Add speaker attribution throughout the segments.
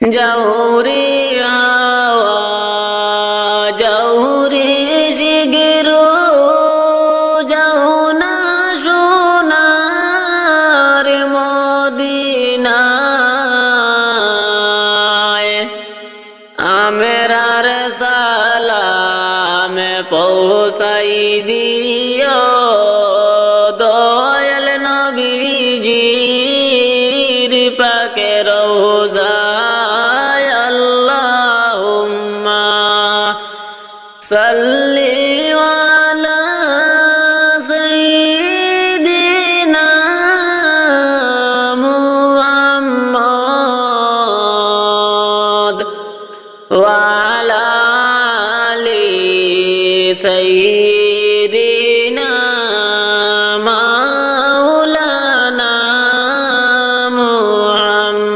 Speaker 1: যাও রে হাওয়া যাও রে জিগর যাও না সোনার মদিনায় আমেরার সালাম পৌঁছাই দিও দয়াল নবীজির পাকে রওজায় আল্লাহুম্মা সাল্লি আলা সাইয়্যিদিনা মুহাম্মদ ওয়া আলা আলি সাইয়্যিদিনা মাওলানা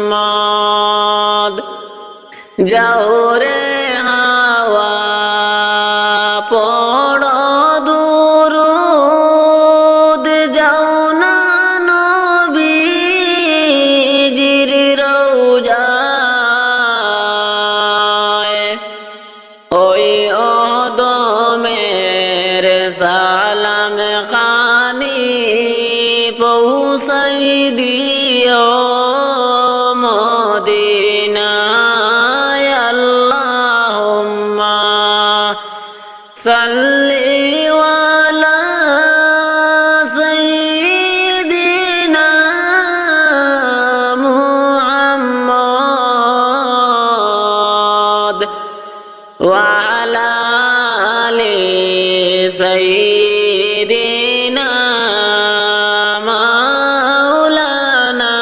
Speaker 1: মুহাম্মদ যাও রে হাওয়া পড়ো দুরূদ যাও না নবীজির রওজায় ওই ওদমের সালাম খানি পৌঁছাই দিও মদিনায় আল্লাহুম্মা সাল্লি আলা সাইয়্যিদিনা মুহাম্মদ ওয়া আলা আলি সাইয়্যিদিনা মাওলানা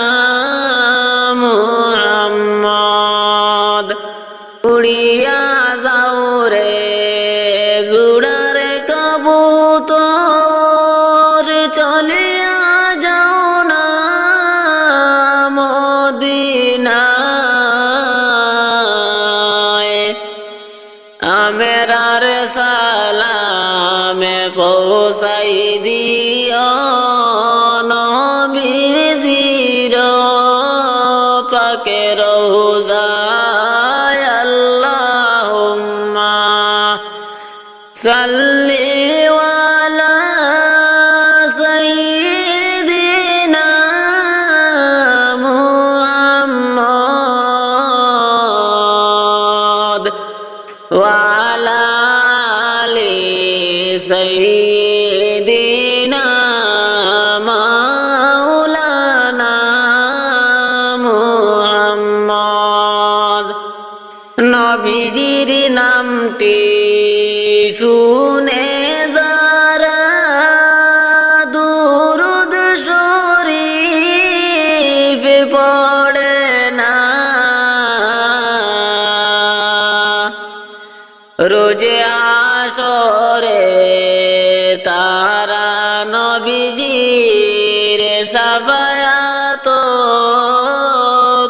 Speaker 1: মুহাম্মদ উড়িয়া যাও রে জুড়ার কবুতর চলিয়া যাও না মদিনায় আমেরার সালামে পৌঁছাই দিও নবীজির পাকে রওজায় আল্লাহুম্মা সাল্লি আলা সাইয়্যিদিনা মুহাম্মদ ওয়া আলা আলি সাইয়্যিদিনা মাওলানা মুহাম্মদ নবীজির নামটি শুনে যারা দুরূদ শরীফ পড়ে না রোজে আসরে তারা নবীজির শাফায়াত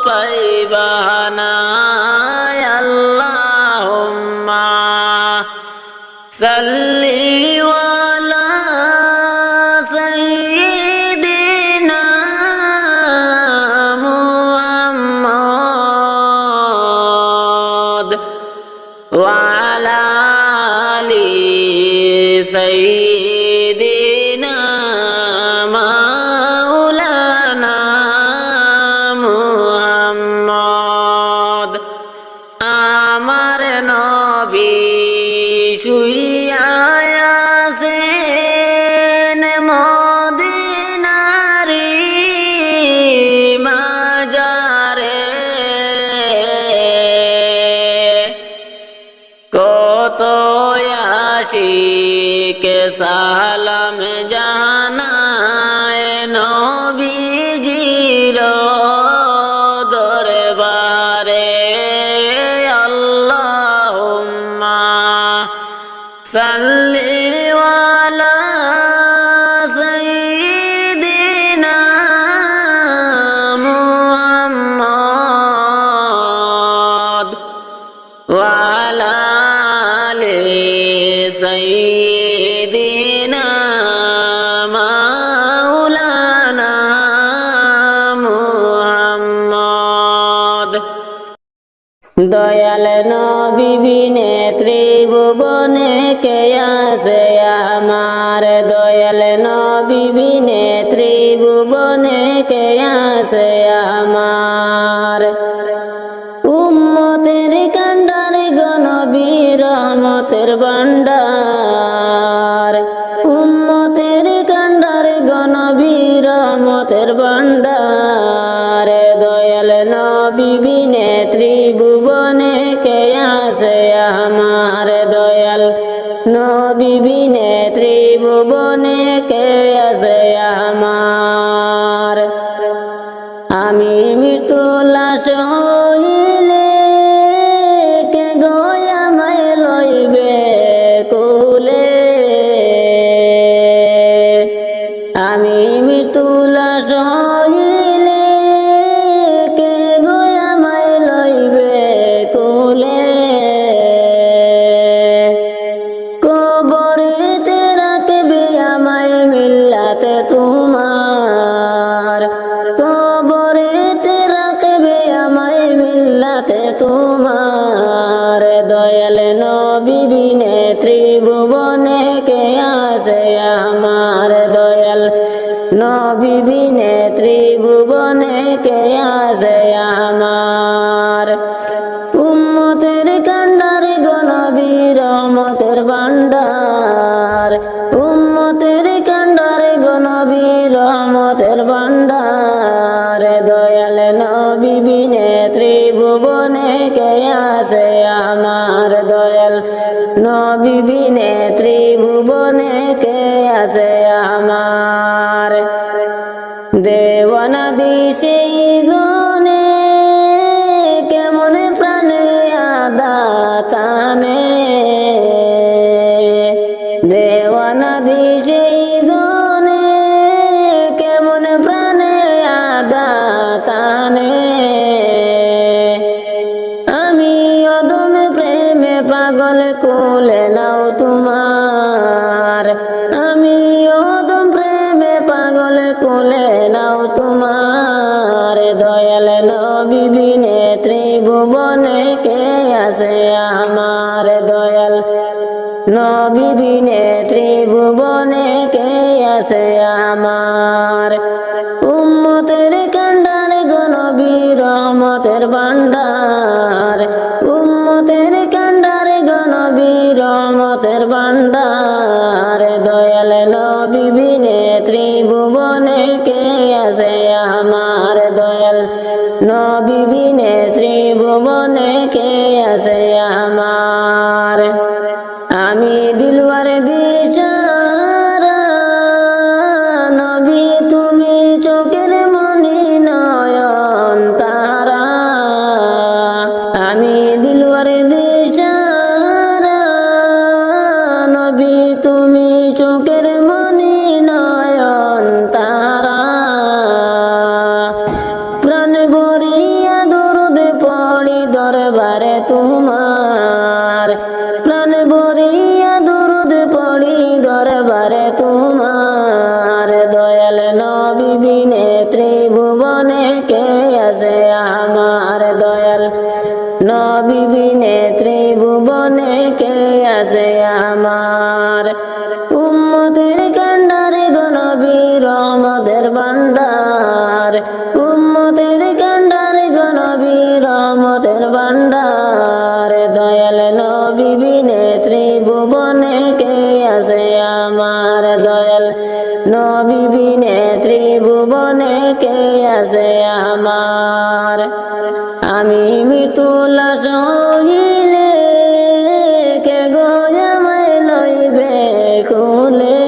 Speaker 1: পাইবানা আল্লাহুম্মা সাল্লি আলা সাইয়্যিদিনা মুহাম্মদ ওয়া আলা আলি সাইয়্যিদিনা মাওলানা মুহাম্মদ আমার নবী শুইয়া আছেন মদিনারি মাজারে কত আশিক সালাম জানায় নবীজির দরবারে আল্লাহুম্মা সাল্লি আলা সাইয়্যিদিনা মুহাম্মদ ওয়া আলা আলি সাইয়্যিদিনা মাওলানা মুহাম্মদ। দয়াল নবী বিনে ত্রিভুবনে কে আছে আমার, দয়াল নবী বিনে ত্রিভুবনে কে আছে আমার। উম্মতের কান্ডার গনবী রহমতের ভান্ডার, উম্মতের কান্ডার গনবী রহমতের ভান্ডার। দয়াল নবী বিনে ত্রিভুবনে কে আছে আমার, দয়াল নবী বিনে ত্রিভুবনে কে আছে আমার। আমি মৃত্যু লাশ হইলে কে আমায় লইবে কুলে, আমি মৃত্যু লাশ হইলে কে আমায় লইবে কুলে। কবরেতে রাখবে আমায় মিল্লাতে তোমার, কবরেতে রাখবে আমায় মিল্লাতে তোমার। দয়াল নবী বিনে ত্রিভুবনে কে আছে আমার, দয়াল নবী বিনে ত্রিভুবনে কে আছে আমার। উম্মতের কান্ডার গনবী রহমতের ভান্ডার, উম্মতের কান্ডার গনবী রহমতের ভান্ডার। দয়াল নবী বিনে ত্রিভুবনে কে আছে আমার, দয়াল নবী বিনে ত্রিভুবনে কে আছে আমার। দেওয়ানা দিশে জনে কেমন প্রাণে আদাতানে, দেওয়ানা দিশে জনে কেমন প্রাণে আদাতানে। আমি অদম প্রেমে পাগল কোলে নাও তোমার, আমি অদম প্রেমে পাগল কোলে নাও তোমার। দয়াল নবী বিনে ত্রিভুবনে কে আছে আমার, দয়াল নবী বিনে ত্রিভুবনে কে আছে আমার। উম্মতের কান্ডার গনবী রহমতের ভান্ডার, উম্মতের কান্ডার গনবী রহমতের ভান্ডার। দয়াল নবী বিনে ত্রিভুবনে কে আছে আমার, দয়াল নবী বিনে ত্রিভুবনে কে আছে আমার। আমি দিলওয়ার দিশারা নবী তুমি চোখের মনি নয়ন তারা, আমি দিলওয়ার দিশারা নবী তুমি চোখের মনি নয়ন তারা। প্রাণ ভরিয়া দরুদ পড়ি দরবারে তোমার, প্রাণ ভরিয়া দরুদ পড়ি দরবারে তোমার। দয়াল নবী বিনে ত্রিভুবনে কে আছে আমার, দয়াল নবী বিনে ত্রিভুবনে কে আছে আমার। উম্মতের কান্ডার গনবী রহমতের ভান্ডার, উম্মতের কান্ডার গনবী রহমতের ভান্ডার। দয়াল নবী বিনে ত্রিভুবনে কে আছে আমার, দয়াল নবী বিনে ত্রিভুবনে কে আছে আমার। আমি মৃত্যু লাশ হইলে কে আমায় লইবে কুলে,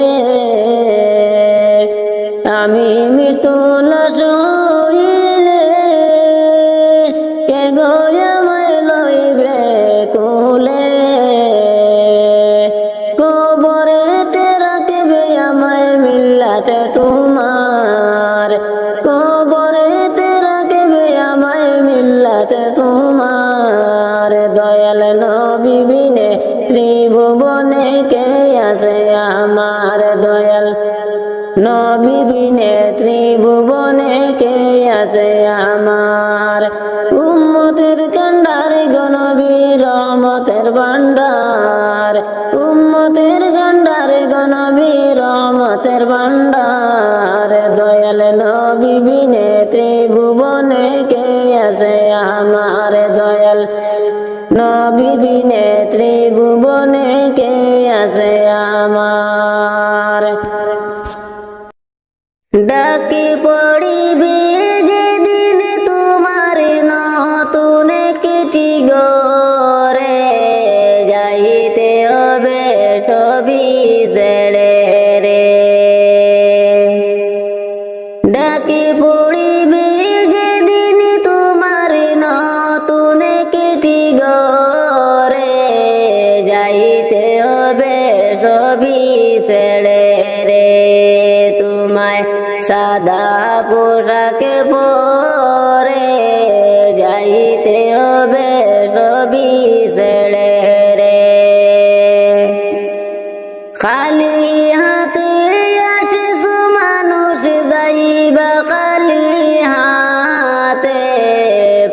Speaker 1: আমি মৃত্যু লাশ হইলে কে আমায় লইবে কুলে। কবরেতে রাখবে আমায় মিল্লাতে তোমার, কবরেতে রাখবে আমায় মিল্লাতে তোমার। দয়াল নবী বিনে ত্রিভুবনে কে আছে আমার, দয়াল নবী বিনে ত্রিভুবনে কে আছে আমার। উম্মতের কান্ডার রহমতের ভান্ডার, উম্মতের গন্ডারে গনবী রহমতের ভান্ডার। দয়াল নবী বিনে ত্রিভুবনে কে আছে আমার, দয়াল নবী বিনে ত্রিভুবনে কে আছে আমার। ডাকি পড়িবে যেদিন তোমার নতুন একটি গরে, যাইতে হবে সবই ছেড়ে রে। ডাকি পড়িবে যেদিন তোমার নতুন একটি গরে, যাইতে হবে সবই ছেড়ে রে। তোমায় সাদা পোশাকে পরে, যাইতে হবে সবই ছেড়ে রে। খালি হাতে আসিস মানুষ, যাইবা খালি হাতে,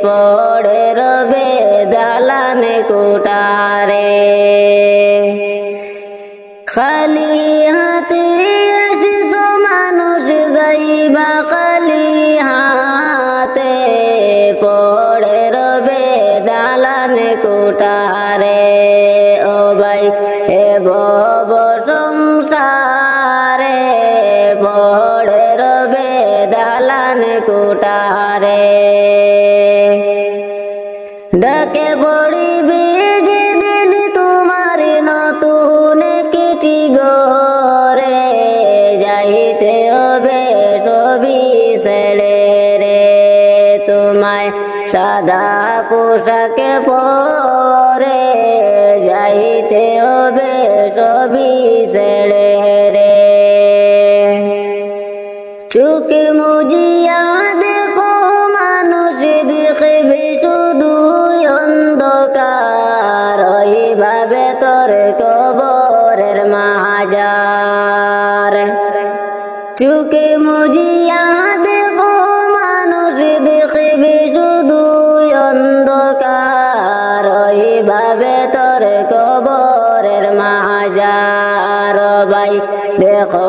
Speaker 1: পড়ে রবে দালানে কোটারে। খালি হাতে আসিস মানুষ, যাইবা খালি হাতে, পড়ে রবে দালানে কোটারে। ও ভাই এ ভব সংসারে, পড়ে রবে দালানে কোটারে। ডাকে পড়িবে যেদিন তোমার নতুন একটি গরে, যাইতে হবে সবই ছেড়ে রে। তোমায় সাদা পোশাকে পরে, যাইতে হবে সবই ছেড়ে রে। চোখে মুজিয়া দেখো মানুষ, দেখবে শুধু অন্ধকার, ওইভাবে তোর কবরের মাজার। চোখে মুজিয়া দেখো মানুষ, দেখবে শুধু অন্ধকার, ওইভাবে তোর কবরের মাজার। ভাই দেখো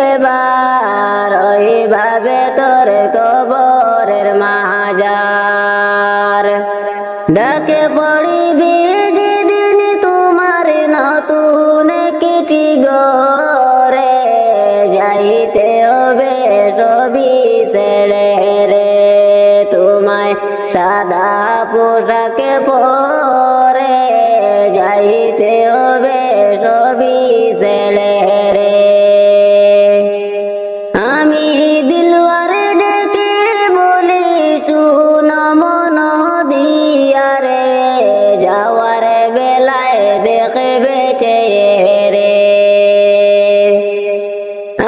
Speaker 1: একবার, ওইভাবে তোর কবরের মাজার। ডাকে পড়িবে যেদিন তোমার নতুন একটি গরে, যাইতে হবে সবই ছেড়ে রে। তোমায় সাদা পোশাকে পরে, যাইতে হবে সবই ছেড়ে রে। আমি দিলওয়ারে ডেকে বলি শুন মন দিয়া রে, যাওয়ার বেলায় দেখবে চেয়ে রে।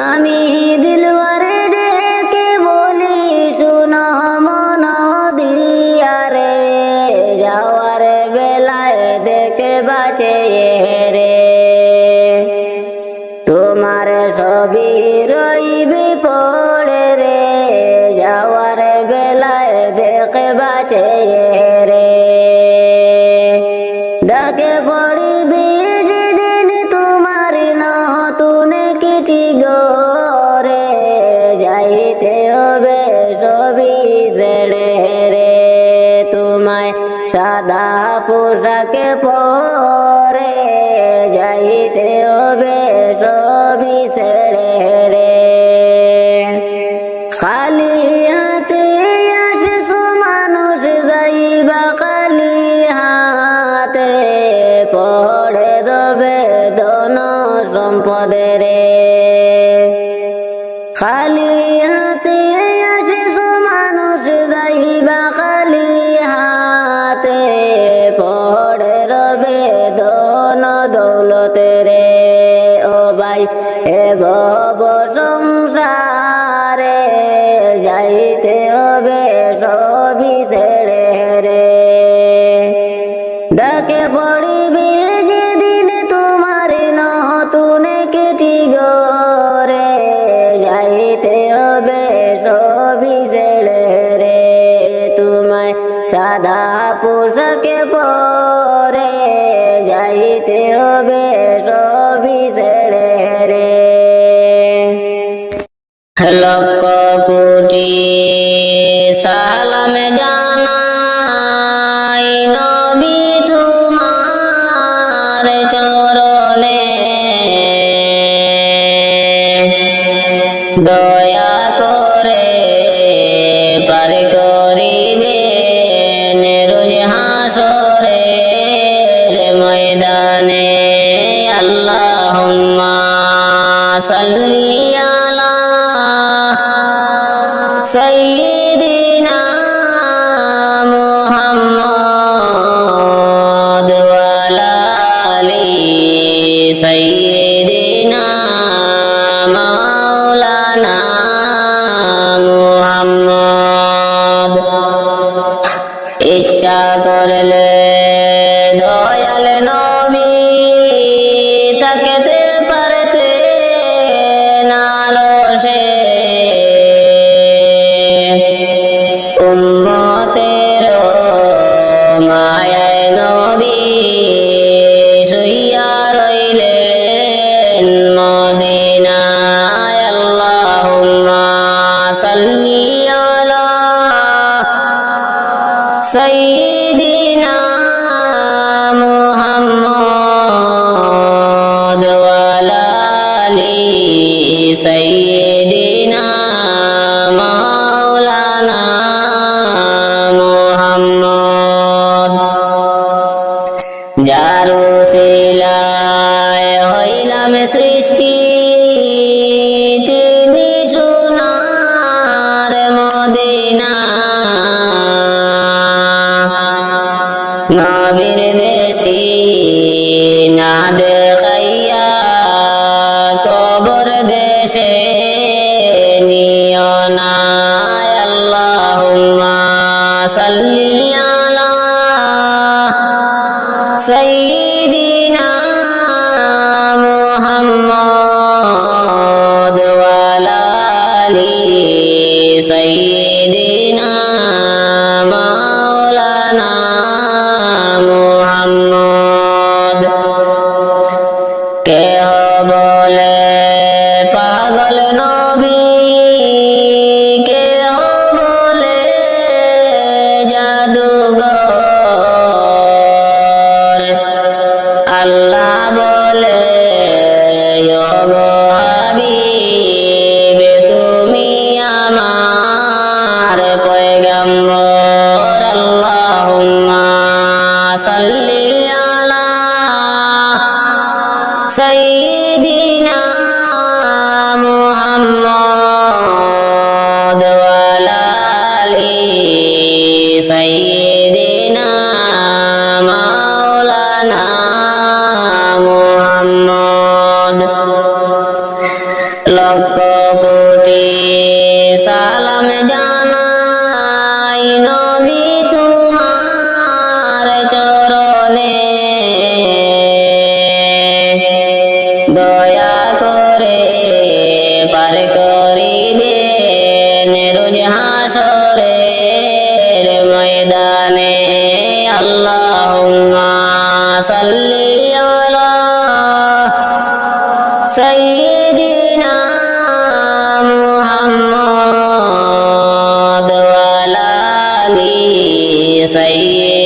Speaker 1: আমি দিলওয়ারে ডেকে বলি শুন মন দিয়া রে, যাওয়ার বেলায় দেখবা চেয়ে রে। তোমার সবই রইবে পড়ে রে, যাওয়ার বেলায় দেখবা চেয়ে রে। ডাকে পড়িবে যেদিন তোমার নতুন একটি গরে, যাইতে হবে সবই ছেড়ে রে। তোমায় সাদা পোশাকে পরে, যাইতে হবে সবই ছেড়ে রে। খালি হাতে আসিস মানুষ, যাইবা খালি হাতে, পড়ে দেবে ধন সম্পদে রে। খালি হাতে আসিস মানুষ, যাইবা খালি হাতে, পড়ে রবে ধন দৌলতে রে। ও ভাই এ ভব সংসারে, যাইতে হবে সবই ছেড়ে রে। ডাকে পড়িবে যেদিন তোমার নতুন একটি গরে, যাইতে হবে সবই ছেড়ে রে। তোমায় সাদা পোশাকে পরে যাইতে হবে সবই ছেড়ে রে লক্ষ কোটি সালাম জানাই নবী তোমার চরণে দয়া করে পার করিবেন রোজ হাসরের ময়দানে আল্লাহুম্মা সাল্লি আলা সাইয়্যিদিনা মুহাম্মদ ওয়া আলা আলি সাইয়্যিদিনা মাওলানা মুহাম্মদ ইচ্ছা করলে দয়াল নবী থাকতে পারতে না রোষে উম্মতের মায়ায় নবী শুইয়া রইলেন মদিনায় আল্লাহুম্মা সাল্লি আলা সাইয়্যিদিনা মুহাম্মদ ওয়া আলা আলি সাইয়্যিদিনা মাওলানা মুহাম্মদ যার উসিলায় হইলাম সৃষ্টি তিনি সোনার মদিনা নবীর দৃষ্টি না দেখাইয়া কবর দেশে নিও না আল্লাহুম্মা সাল্লি আলা সাইয়্যিদিনা মুহাম্মদ ওয়া আলা আলি সাইয়্যিদিনা মাওলানা মুহাম্মদ কেহ বলে পাগল নবী কেহ বলে জাদুঘর আল্লাহ বলে ও হাবিব তুমি আমার পয়গম্বর আল্লাহুম্মা সাল্লি আলা সাইয়্যিদিনা মুহাম্মদ ওয়া আলা আলি সাইয়্যিদিনা মাওলানা মুহাম্মদ লক্ষ কোটি সালাম জানাই নবী তোমার চরণে দয়া করে পার করিবেন রোজ হাসরের ময়দানে আল্লাহুম্মা সাল্লি আলা সাইয়্যিদিনা মুহাম্মদ ওয়া আলা আলি সাইয়্যিদিনা